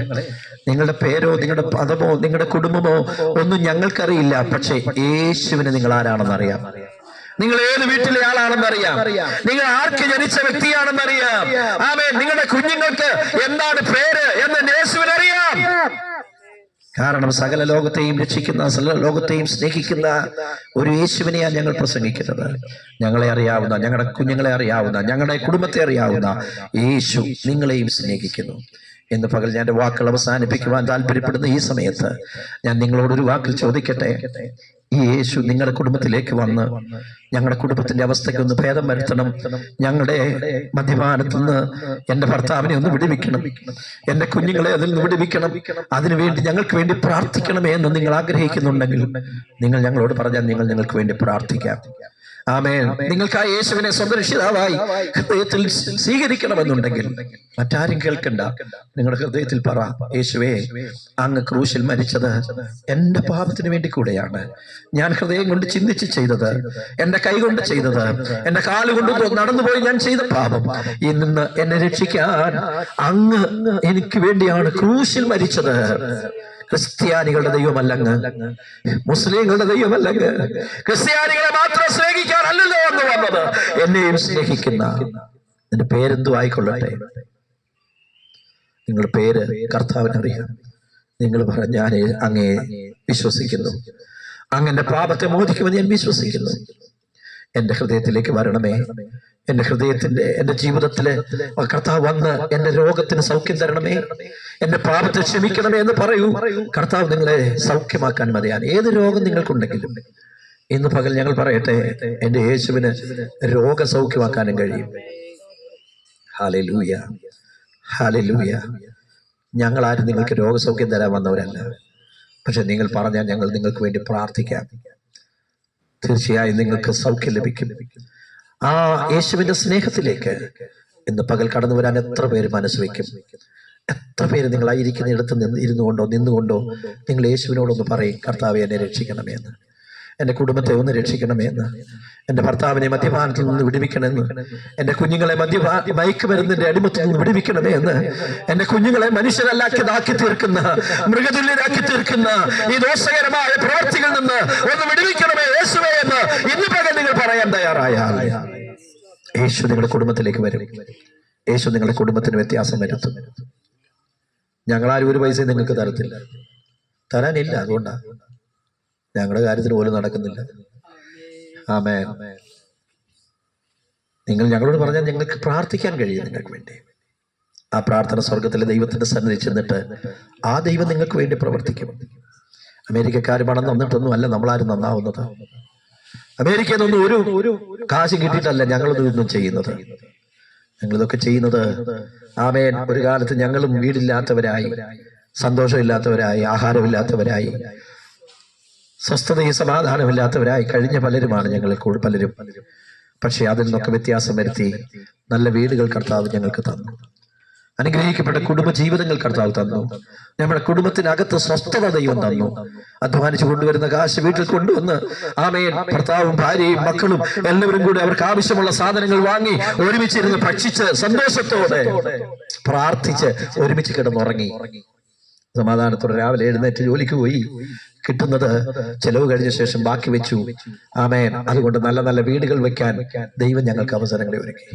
നിങ്ങളുടെ പേരോ നിങ്ങളുടെ പദമോ നിങ്ങളുടെ കുടുംബമോ ഒന്നും ഞങ്ങൾക്കറിയില്ല, പക്ഷേ യേശുവിന് നിങ്ങൾ ആരാണെന്ന് അറിയാം. നിങ്ങൾ ഏത് വീട്ടിലെ ആളാണെന്നറിയാം. നിങ്ങൾ ആർക്ക് ജനിച്ച വ്യക്തിയാണെന്നറിയാം. ആമേൻ. നിങ്ങളുടെ കുഞ്ഞുങ്ങൾക്ക് എന്താണ് പേര് എന്ന് യേശുവിനറിയാം. കാരണം സകല ലോകത്തെയും രക്ഷിക്കുന്ന, സകല ലോകത്തെയും സ്നേഹിക്കുന്ന ഒരു യേശുവിനെയാണ് ഞങ്ങൾ പ്രസംഗിക്കുന്നത്. ഞങ്ങളെ അറിയാവുന്ന, ഞങ്ങളുടെ കുഞ്ഞുങ്ങളെ അറിയാവുന്ന, ഞങ്ങളുടെ കുടുംബത്തെ അറിയാവുന്ന യേശു നിങ്ങളെയും സ്നേഹിക്കുന്നു. ഇന്ന് പകൽ ഞാൻ എൻ്റെ വാക്കുകൾ അവസാനിപ്പിക്കുവാൻ താല്പര്യപ്പെടുന്ന ഈ സമയത്ത് ഞാൻ നിങ്ങളോടൊരു വാക്കിൽ ചോദിക്കട്ടെ. ഈ യേശു നിങ്ങളുടെ കുടുംബത്തിലേക്ക് വന്ന് ഞങ്ങളുടെ കുടുംബത്തിന്റെ അവസ്ഥയ്ക്ക് ഒന്ന് ഭേദം വരുത്തണം. ഞങ്ങളുടെ മദ്യപാനത്തിൽ നിന്ന് എൻ്റെ ഭർത്താവിനെ ഒന്ന് വിടുവിക്കണം, എൻ്റെ കുഞ്ഞുങ്ങളെ അതിൽ നിന്ന് വിടുവിക്കണം, അതിനുവേണ്ടി ഞങ്ങൾക്ക് വേണ്ടി പ്രാർത്ഥിക്കണമേ എന്ന് നിങ്ങൾ ആഗ്രഹിക്കുന്നുണ്ടെങ്കിൽ നിങ്ങൾ ഞങ്ങളോട് പറഞ്ഞാൽ ഞങ്ങൾ നിങ്ങൾക്ക് വേണ്ടി പ്രാർത്ഥിക്കാം. ആമേൻ. നിങ്ങൾക്ക് ആ യേശുവിനെ സ്വന്തം രക്ഷിതാവായി ഹൃദയത്തിൽ സ്വീകരിക്കണമെന്നുണ്ടെങ്കിൽ മറ്റാരും കേൾക്കണ്ട, നിങ്ങളുടെ ഹൃദയത്തിൽ പറ, യേശുവേ, അങ്ങ് ക്രൂശിൽ മരിച്ചത് എന്റെ പാപത്തിന് വേണ്ടി കൂടെയാണ്. ഞാൻ ഹൃദയം കൊണ്ട് ചിന്തിച്ച് ചെയ്തത്, എന്റെ കൈ കൊണ്ട് ചെയ്തത്, എന്റെ കാലുകൊണ്ട് നടന്നുപോയി ഞാൻ ചെയ്ത പാപം, ഇന്ന് എന്നെ രക്ഷിക്കാൻ അങ്ങ് എനിക്ക് വേണ്ടിയാണ് ക്രൂശിൽ മരിച്ചത്. ക്രിസ്ത്യാനികളുടെ ദൈവമല്ലങ്ങ്, മുസ്ലിങ്ങളുടെ ദൈവമല്ലങ്ങ്, ക്രിസ്ത്യാനികളെ മാത്രം സ്നേഹിക്കാനല്ലല്ലോ എന്ന് വന്നത്, എന്നെയും സ്നേഹിക്കുന്ന. നിന്റെ പേരെന്തു ആയിക്കൊള്ളട്ടെ, നിങ്ങളുടെ പേര് കർത്താവിനറിയാം. നിങ്ങൾ പറഞ്ഞ ഞാൻ അങ്ങേ വിശ്വസിക്കുന്നു, അങ്ങന്റെ പാപത്തെ മോചിക്കുമെന്ന് ഞാൻ വിശ്വസിക്കുന്നു. എന്റെ ഹൃദയത്തിലേക്ക് വരണമേ. എന്റെ ഹൃദയത്തിന്റെ, എന്റെ ജീവിതത്തില് കർത്താവ് വന്ന് എന്റെ രോഗത്തിന് സൗഖ്യം തരണമേ. എന്റെ പാപത്തെ ക്ഷമിക്കണമേ എന്ന് പറയൂ. കർത്താവ് നിങ്ങളെ സൗഖ്യമാക്കാൻ മതിയാണ്. ഏത് രോഗം നിങ്ങൾക്കുണ്ടെങ്കിലും ഇന്ന് പകൽ ഞങ്ങൾ പറയട്ടെ, എന്റെ യേശുവിന് രോഗസൗഖ്യമാക്കാനും കഴിയും. Hallelujah, hallelujah. ഞങ്ങൾ ആരും നിങ്ങൾക്ക് രോഗസൗഖ്യം തരാൻ വന്നവരല്ല. പക്ഷെ നിങ്ങൾ പറഞ്ഞാൽ ഞങ്ങൾ നിങ്ങൾക്ക് വേണ്ടി പ്രാർത്ഥിക്കാം. തീർച്ചയായും നിങ്ങൾക്ക് സൗഖ്യം ലഭിക്കും. ആ യേശുവിന്റെ സ്നേഹത്തിലേക്ക് ഇന്ന് പകൽ കടന്നു വരാൻ എത്ര പേര് മനസ്സ് വയ്ക്കും? എത്ര പേര് നിങ്ങളായിരിക്കുന്ന ഇടത്ത് ഇരുന്നുകൊണ്ടോ നിന്നുകൊണ്ടോ നിങ്ങൾ യേശുവിനോടൊന്ന് പറയും, കർത്താവെ എന്നെ രക്ഷിക്കണമേ എന്ന്, എന്റെ കുടുംബത്തെ ഒന്ന് രക്ഷിക്കണമേ എന്ന്, എന്റെ ഭർത്താവിനെ മദ്യപാനത്തിൽ നിന്ന് വിടുവിക്കണമെന്ന്, എന്റെ കുഞ്ഞുങ്ങളെ മയക്കുമരുന്നിന്റെ അടിമത്തിൽ നിന്ന് വിടുവിക്കണമേ എന്ന്, എന്റെ കുഞ്ഞുങ്ങളെ മനുഷ്യരല്ലാക്കിയതാക്കി തീർക്കുന്ന, മൃഗതുല്യരാക്കി തീർക്കുന്ന ഈ ദോഷകരമായ പ്രവർത്തികളിൽ നിന്ന് ഒന്ന് വിടുവിക്കണമേ യേശുവേ എന്ന് ഇന്ന് പകൽ നിങ്ങൾ പറയാൻ തയ്യാറായാൽ യേശു നിങ്ങളുടെ കുടുംബത്തിലേക്ക് വരും. യേശു നിങ്ങളുടെ കുടുംബത്തിന് വ്യത്യാസം വരുത്തും. ഞങ്ങളാരും ഒരു പൈസ നിങ്ങൾക്ക് തരത്തില്ല, തരാനില്ല. അതുകൊണ്ടാണ് ഞങ്ങളുടെ കാര്യത്തിന് പോലും നടക്കുന്നില്ല. ആമേൻ. നിങ്ങൾ ഞങ്ങളോട് പറഞ്ഞാൽ ഞങ്ങൾക്ക് പ്രാർത്ഥിക്കാൻ കഴിയും നിങ്ങൾക്ക് വേണ്ടി. ആ പ്രാർത്ഥന സ്വർഗത്തിലെ ദൈവത്തിന്റെ സന്നിധി ചെന്നിട്ട് ആ ദൈവം നിങ്ങൾക്ക് വേണ്ടി പ്രവർത്തിക്കും. അമേരിക്കക്കാർ പണം തന്നിട്ടൊന്നും അല്ല നമ്മളാരും നന്നാവുന്നത്. അമേരിക്കയിൽ നിന്നൊന്നും ഒരു കാശ് കിട്ടിയിട്ടല്ല ഞങ്ങളൊന്നും ചെയ്യുന്നത്. ഞങ്ങളിതൊക്കെ ചെയ്യുന്നത് ആമേൻ ഒരു കാലത്ത് ഞങ്ങളും വീടില്ലാത്തവരായി, സന്തോഷമില്ലാത്തവരായി, ആഹാരമില്ലാത്തവരായി, സ്വസ്ഥതയും സമാധാനമില്ലാത്തവരായി കഴിഞ്ഞ പലരുമാണ് ഞങ്ങളിൽ പലരും. പക്ഷെ അതിൽ നിന്നൊക്കെ വ്യത്യാസം വരുത്തി നല്ല വീടുകൾ കർത്താവ് ഞങ്ങൾക്ക് തന്നു. അനുഗ്രഹിക്കപ്പെട്ട കുടുംബ ജീവിതങ്ങൾ കർത്താവ് തന്നു. നമ്മുടെ കുടുംബത്തിനകത്ത് സ്വസ്ഥത ദൈവം തന്നു. അധ്വാനിച്ചു കൊണ്ടുവരുന്ന കാശ് വീട്ടിൽ കൊണ്ടുവന്ന് ആമേൻ ഭർത്താവും ഭാര്യയും മക്കളും എല്ലാവരും കൂടി അവർക്ക് ആവശ്യമുള്ള സാധനങ്ങൾ വാങ്ങി ഒരുമിച്ചിരുന്ന് ഭക്ഷിച്ച് സന്തോഷത്തോടെ പ്രാർത്ഥിച്ച് ഒരുമിച്ച് കിടന്നുറങ്ങി സമാധാനത്തോടെ രാവിലെ എഴുന്നേറ്റ് ജോലിക്ക് പോയി. കിട്ടുന്നത് ചെലവ് കഴിഞ്ഞ ശേഷം ബാക്കി വെച്ചു. ആമേൻ. അതുകൊണ്ട് നല്ല നല്ല വീടുകൾ വെക്കാൻ ദൈവം ഞങ്ങൾക്ക് അവസരങ്ങളെ ഒരുക്കി.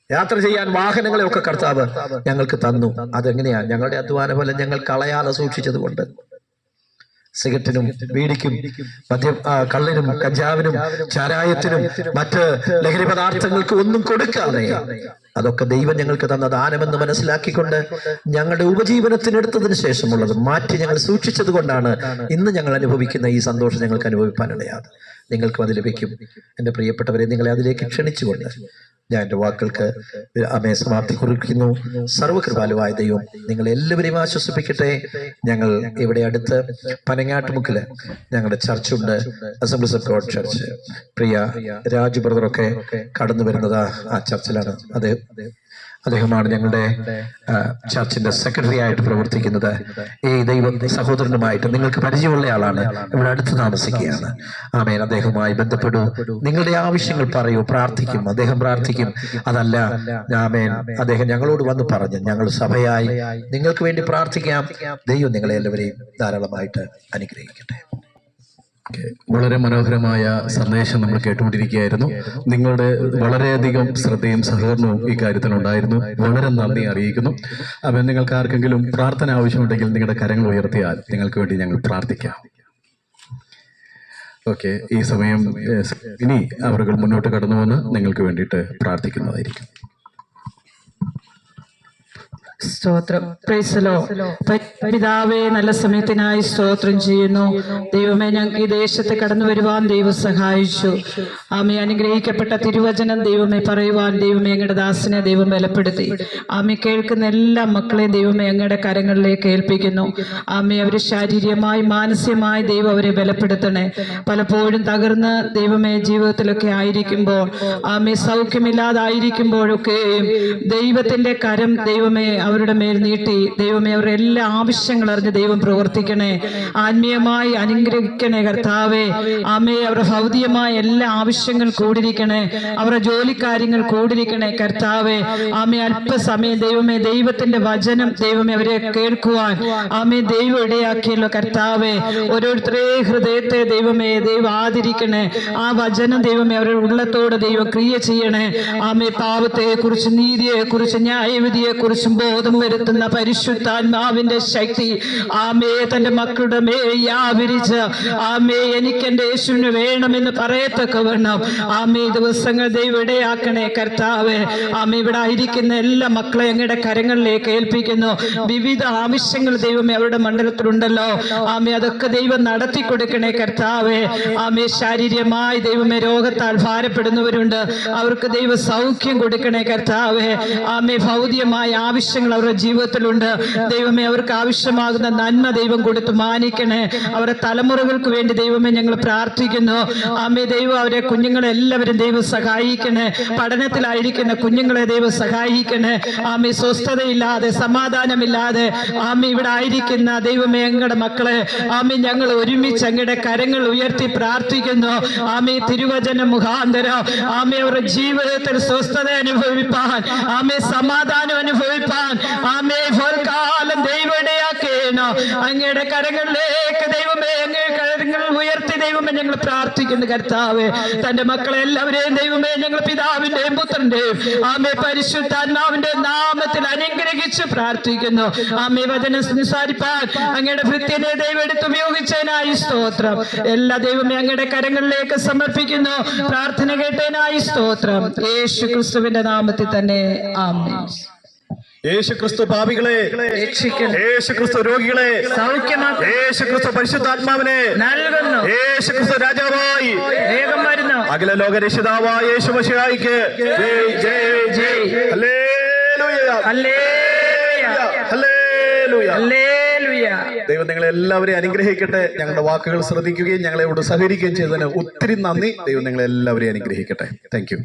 യാത്ര ചെയ്യാൻ വാഹനങ്ങളെ ഒക്കെ കർത്താവ് ഞങ്ങൾക്ക് തന്നു. അതെങ്ങനെയാ? ഞങ്ങളുടെ അധ്വാന ഫലം ഞങ്ങൾ കളയാതെ സൂക്ഷിച്ചത് കൊണ്ട്. സിഗരറ്റിനും ബീഡിക്കും കള്ളിനും കഞ്ചാവിനും ചാരായത്തിനും മറ്റ് ലഹരി പദാർത്ഥങ്ങൾക്ക് ഒന്നും കൊടുക്കാതെ അതൊക്കെ ദൈവം ഞങ്ങൾക്ക് തന്ന ദാനമെന്ന് മനസ്സിലാക്കിക്കൊണ്ട് ഞങ്ങളുടെ ഉപജീവനത്തിനെടുത്തതിന് ശേഷമുള്ളത് മാറ്റി ഞങ്ങൾ സൂക്ഷിച്ചത് കൊണ്ടാണ് ഇന്ന് ഞങ്ങൾ അനുഭവിക്കുന്ന ഈ സന്തോഷം ഞങ്ങൾക്ക് അനുഭവിക്കാനിടയാതെ. നിങ്ങൾക്കും അത് ലഭിക്കും. എൻ്റെ പ്രിയപ്പെട്ടവരെ, നിങ്ങളെ അതിലേക്ക് ക്ഷണിച്ചുകൊണ്ട് ഞാൻ എൻ്റെ വാക്കുകൾക്ക് സമാപ്തി കുറിക്കുന്നു. സർവകൃപാലുവായ ദൈവം നിങ്ങളെല്ലാവരെയും ആശ്വസിപ്പിക്കട്ടെ. ഞങ്ങൾ ഇവിടെ അടുത്ത് പനങ്ങാട്ടുമുക്കില് ഞങ്ങളുടെ ചർച്ചുണ്ട്, അസംബ്ലീസ് ഓഫ് ഗോഡ് ചർച്ച്. പ്രിയ രാജു ബ്രദറൊക്കെ കടന്നു വരുന്നത് ആ ചർച്ചിലാണ്. അദ്ദേഹമാണ് ഞങ്ങളുടെ ചർച്ചിന്റെ സെക്രട്ടറി ആയിട്ട് പ്രവർത്തിക്കുന്നത്. ഈ ദൈവം സഹോദരനുമായിട്ട് നിങ്ങൾക്ക് പരിചയമുള്ള ആളാണ്, ഇവിടെ അടുത്ത് താമസിക്കുകയാണ്. ആമേൻ. അദ്ദേഹവുമായി ബന്ധപ്പെടൂ, നിങ്ങളുടെ ആവശ്യങ്ങൾ പറയൂ, പ്രാർത്ഥിക്കും. അദ്ദേഹം പ്രാർത്ഥിക്കും. അതല്ല ആമേൻ, അദ്ദേഹം ഞങ്ങളോട് വന്ന് പറഞ്ഞു ഞങ്ങൾ സഭയായി നിങ്ങൾക്ക് വേണ്ടി പ്രാർത്ഥിക്കാം. ദൈവം നിങ്ങളെ എല്ലാവരെയും ധാരാളമായിട്ട് അനുഗ്രഹിക്കട്ടെ. വളരെ മനോഹരമായ സന്ദേശം നമ്മൾ കേട്ടുകൊണ്ടിരിക്കുകയായിരുന്നു. നിങ്ങളുടെ വളരെയധികം ശ്രദ്ധയും സഹകരണവും ഈ കാര്യത്തിലുണ്ടായിരുന്നു. വളരെ നന്ദി അറിയിക്കുന്നു. അപ്പം നിങ്ങൾക്ക് ആർക്കെങ്കിലും പ്രാർത്ഥന ആവശ്യമുണ്ടെങ്കിൽ നിങ്ങളുടെ കരങ്ങൾ ഉയർത്തിയാൽ നിങ്ങൾക്ക് വേണ്ടി ഞങ്ങൾ പ്രാർത്ഥിക്കാം. ഓക്കെ, ഈ സമയം ഇനി അവർ മുന്നോട്ട് കടന്നു വന്ന് നിങ്ങൾക്ക് വേണ്ടിയിട്ട് പ്രാർത്ഥിക്കുന്നതായിരിക്കും. സ്തോത്രം. Praise the Lord. പിതാവേ, നല്ല സമയത്തിനായി സ്തോത്രം ചെയ്യുന്നു. ദൈവമേ, ഞങ്ങൾക്ക് ഈ ദേശത്ത് കടന്നു വരുവാൻ ദൈവം സഹായിച്ചു. ആമേ, അനുഗ്രഹിക്കപ്പെട്ട തിരുവചനം ദൈവമേ പറയുവാൻ ദൈവമേ ഞങ്ങളുടെ ദാസനെ ദൈവം ബലപ്പെടുത്തി. ആമേ, കേൾക്കുന്ന എല്ലാ മക്കളെയും ദൈവമേ ഞങ്ങളുടെ കരങ്ങളിലേക്ക് ഏൽപ്പിക്കുന്നു. ആമേ, അവർ ശാരീരികമായി മാനസികമായി ദൈവം അവരെ ബലപ്പെടുത്തണേ. പലപ്പോഴും തകർന്ന് ദൈവമേ ജീവിതത്തിലൊക്കെ ആയിരിക്കുമ്പോൾ, ആമേ സൗഖ്യമില്ലാതായിരിക്കുമ്പോഴൊക്കെയും ദൈവത്തിന്റെ കരം ദൈവമേ അവരുടെ മേൽ നീട്ടി ദൈവമേ അവരുടെ എല്ലാ ആവശ്യങ്ങൾ അറിഞ്ഞ് ദൈവം പ്രവർത്തിക്കണേ. ആത്മീയമായി അനുഗ്രഹിക്കണേ കർത്താവേ. ആമേ, അവരുടെ ഭൗതികമായ എല്ലാ ആവശ്യങ്ങൾ കൂടിരിക്കണേ. അവരുടെ ജോലിക്കാര്യങ്ങൾ കൂടിരിക്കണേ കർത്താവേ. ആമേ, അല്പസമയം ദൈവമേ ദൈവത്തിന്റെ വചനം ദൈവമേ അവരെ കേൾക്കുവാൻ ആമേ ദൈവം ഇടയാക്കിയല്ലോ കർത്താവേ. ഓരോരുത്തരെ ഹൃദയത്തെ ദൈവമേ ദൈവം ആദരിക്കണേ. ആ വചനം ദൈവമേ അവരുടെ ഉള്ളത്തോടെ ദൈവം ക്രിയ ചെയ്യണേ. ആമേ, പാപത്തെ കുറിച്ച് നീതിയെ കുറിച്ച് ന്യായവിധിയെ കുറിച്ചും ബോധം വരുത്തുന്ന പരിശുദ്ധാത്മാവിന്റെ ശക്തി ആമേ തന്റെ മക്കളുടെ മേൽ വ്യാപരിച്ച് ആമേ എനിക്ക് എന്റെ യേശുവിന് വേണമെന്ന് പറയത്തക്കവണ്ണം ആമേ ദിവസങ്ങൾ ദൈവം ഇടയാക്കണേ കർത്താവേ. ആമേ ഇവിടെ ആയിരിക്കുന്ന എല്ലാ മക്കളെ അങ്ങയുടെ കരങ്ങളിലേക്ക് ഏൽപ്പിക്കുന്നു. വിവിധ ആവശ്യങ്ങൾ ദൈവമേ അവരുടെ മണ്ഡലത്തിലുണ്ടല്ലോ. ആമേ അതൊക്കെ ദൈവം നടത്തി കൊടുക്കണേ കർത്താവേ. ആമേ ശാരീരികമായി ദൈവമേ രോഗത്താൽ ഭാരപ്പെടുന്നവരുണ്ട്, അവർക്ക് ദൈവ സൗഖ്യം കൊടുക്കണേ കർത്താവേ. ആമേ ഭൗതികമായ ആവശ്യങ്ങൾ അവരുടെ ജീവിതത്തിലുണ്ട് ദൈവമേ, അവർക്ക് ആവശ്യമാകുന്ന നന്മ ദൈവം കൊടുത്ത് മാനിക്കണേ. അവരുടെ തലമുറകൾക്ക് വേണ്ടി ദൈവമേ ഞങ്ങൾ പ്രാർത്ഥിക്കുന്നു. ആമേ ദൈവം അവരെ കുഞ്ഞുങ്ങളെല്ലാവരും ദൈവം സഹായിക്കണേ. പഠനത്തിലായിരിക്കുന്ന കുഞ്ഞുങ്ങളെ ദൈവം സഹായിക്കണേ. ആമേ സ്വസ്ഥതയില്ലാതെ സമാധാനമില്ലാതെ ആമേ ഇവിടെ ആയിരിക്കുന്ന ദൈവമേ ഞങ്ങളുടെ മക്കളെ ആമേ ഞങ്ങൾ ഒരുമിച്ച് അങ്ങയുടെ കരങ്ങൾ ഉയർത്തി പ്രാർത്ഥിക്കുന്നു. ആമേ തിരുവചന മുഖാന്തരം ആമേ അവരുടെ ജീവിതത്തിൽ സ്വസ്ഥത അനുഭവിപ്പാൻ, ആമേ സമാധാനം അനുഭവിപ്പാൻ, ആമേ കാലം ദൈവം ഇടയാക്കേണോ. അങ്ങയുടെ കരങ്ങളിലേക്ക് ദൈവമേ അങ്ങയുടെ കരങ്ങൾ ഉയർത്തി ദൈവമേ ഞങ്ങൾ പ്രാർത്ഥിക്കുന്നു കർത്താവേ. തന്റെ മക്കളെ എല്ലാവരെയും ദൈവമേ ഞങ്ങൾ പിതാവിന്റെയും പുത്രന്റെയും ആമേ പരിശുദ്ധാത്മാവിന്റെ നാമത്തിൽ അനുഗ്രഹിച്ച് പ്രാർത്ഥിക്കുന്നു. ആമേ വചനം സംസാരിപ്പാൻ അങ്ങയുടെ ഭൃത്യനെ ദൈവം എടുത്ത് ഉപയോഗിച്ചതിനായി സ്തോത്രം. എല്ലാ ദൈവമേ അങ്ങയുടെ കരങ്ങളിലേക്ക് സമർപ്പിക്കുന്നു. പ്രാർത്ഥന കേട്ടതിനായി സ്തോത്രം. യേശു ക്രിസ്തുവിന്റെ നാമത്തിൽ തന്നെ ആമേൻ. യേശു ക്രിസ്തു പാപികളെ രക്ഷിക്കുന്നു, യേശു ക്രിസ്തു രോഗികളെ സൗഖ്യമാക്കുന്നു, യേശു ക്രിസ്തു പരിശുദ്ധാത്മാവിനെ നൽകുന്നു, യേശു ക്രിസ്തു രാജാവായി വേഗം വരുന്നു. അഖില ലോക രക്ഷിതാവായ യേശു മശിഹായിക്ക് ജയ് ജയ് ജയ്. Hallelujah hallelujah, hallelujah. ഹല്ലേലൂയ. ദൈവം നിങ്ങളെ എല്ലാവരെയും അനുഗ്രഹിക്കട്ടെ. ഞങ്ങളുടെ വാക്കുകൾ ശ്രദ്ധിക്കുകയും ഞങ്ങളോട് സഹകരിക്കുകയും ചെയ്തതിന് ഒത്തിരി നന്ദി. ദൈവം നിങ്ങളെ എല്ലാവരെയും അനുഗ്രഹിക്കട്ടെ. Thank you.